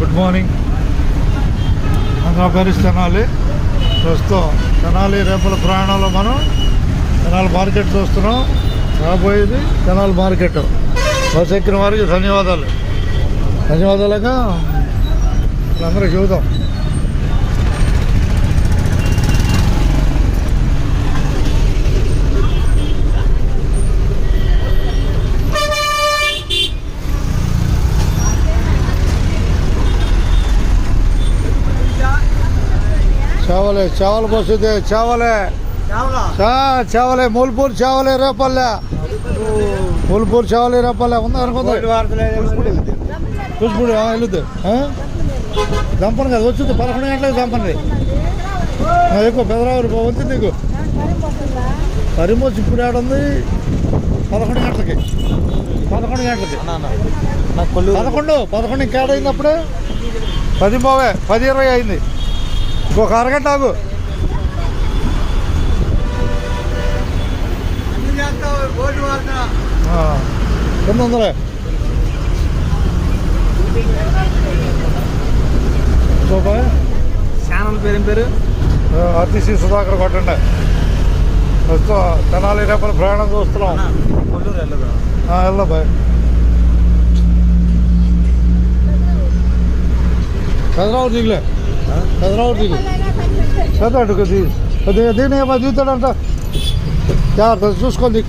Good morning. Andhra Pradesh Tenali. ప్రస్తుతం తెనాలి రేపల ప్రయాణంలో మనం తెనాలి మార్కెట్ చూస్తున్నాం. రాబోయేది తెనాలి మార్కెట్. బస్ ఎక్కిన వారికి ధన్యవాదాలుగా అందరూ చూద్దాం. चावल बस ಇದೆ చావలే మూల్పూర్ చావలే రేపల్లె మూల్పూర్ చావలే రేపల్లె ఉంది అనుకుంది. కూచిపూడి వెళ్ళొద్దు దంపను కదా వచ్చింది 11 గంటలకు దంపని ఎక్కువ పెదరావురు వచ్చింది నీకు కరీమోస్ ఇప్పుడు ఆడుంది 11 గంటలకి 11 ఇంకేడైంది అప్పుడే 10:20 అయింది. ఇంకొక అరగంట ఆగు. కింద ఉందలే ఛానల్ పేరు ఆర్టీసీ సుధాకర్ కొట్టండి. ప్రస్తుతం తెనాలి రేపల ప్రయాణం చూస్తున్నాం. వెళ్ళా బాయ్. పెదరావుడు దిగులే పెదరావుడు దిగు చదువు దీని దిగుతాడంట జాగ్రత్త చూసుకొని దిగు.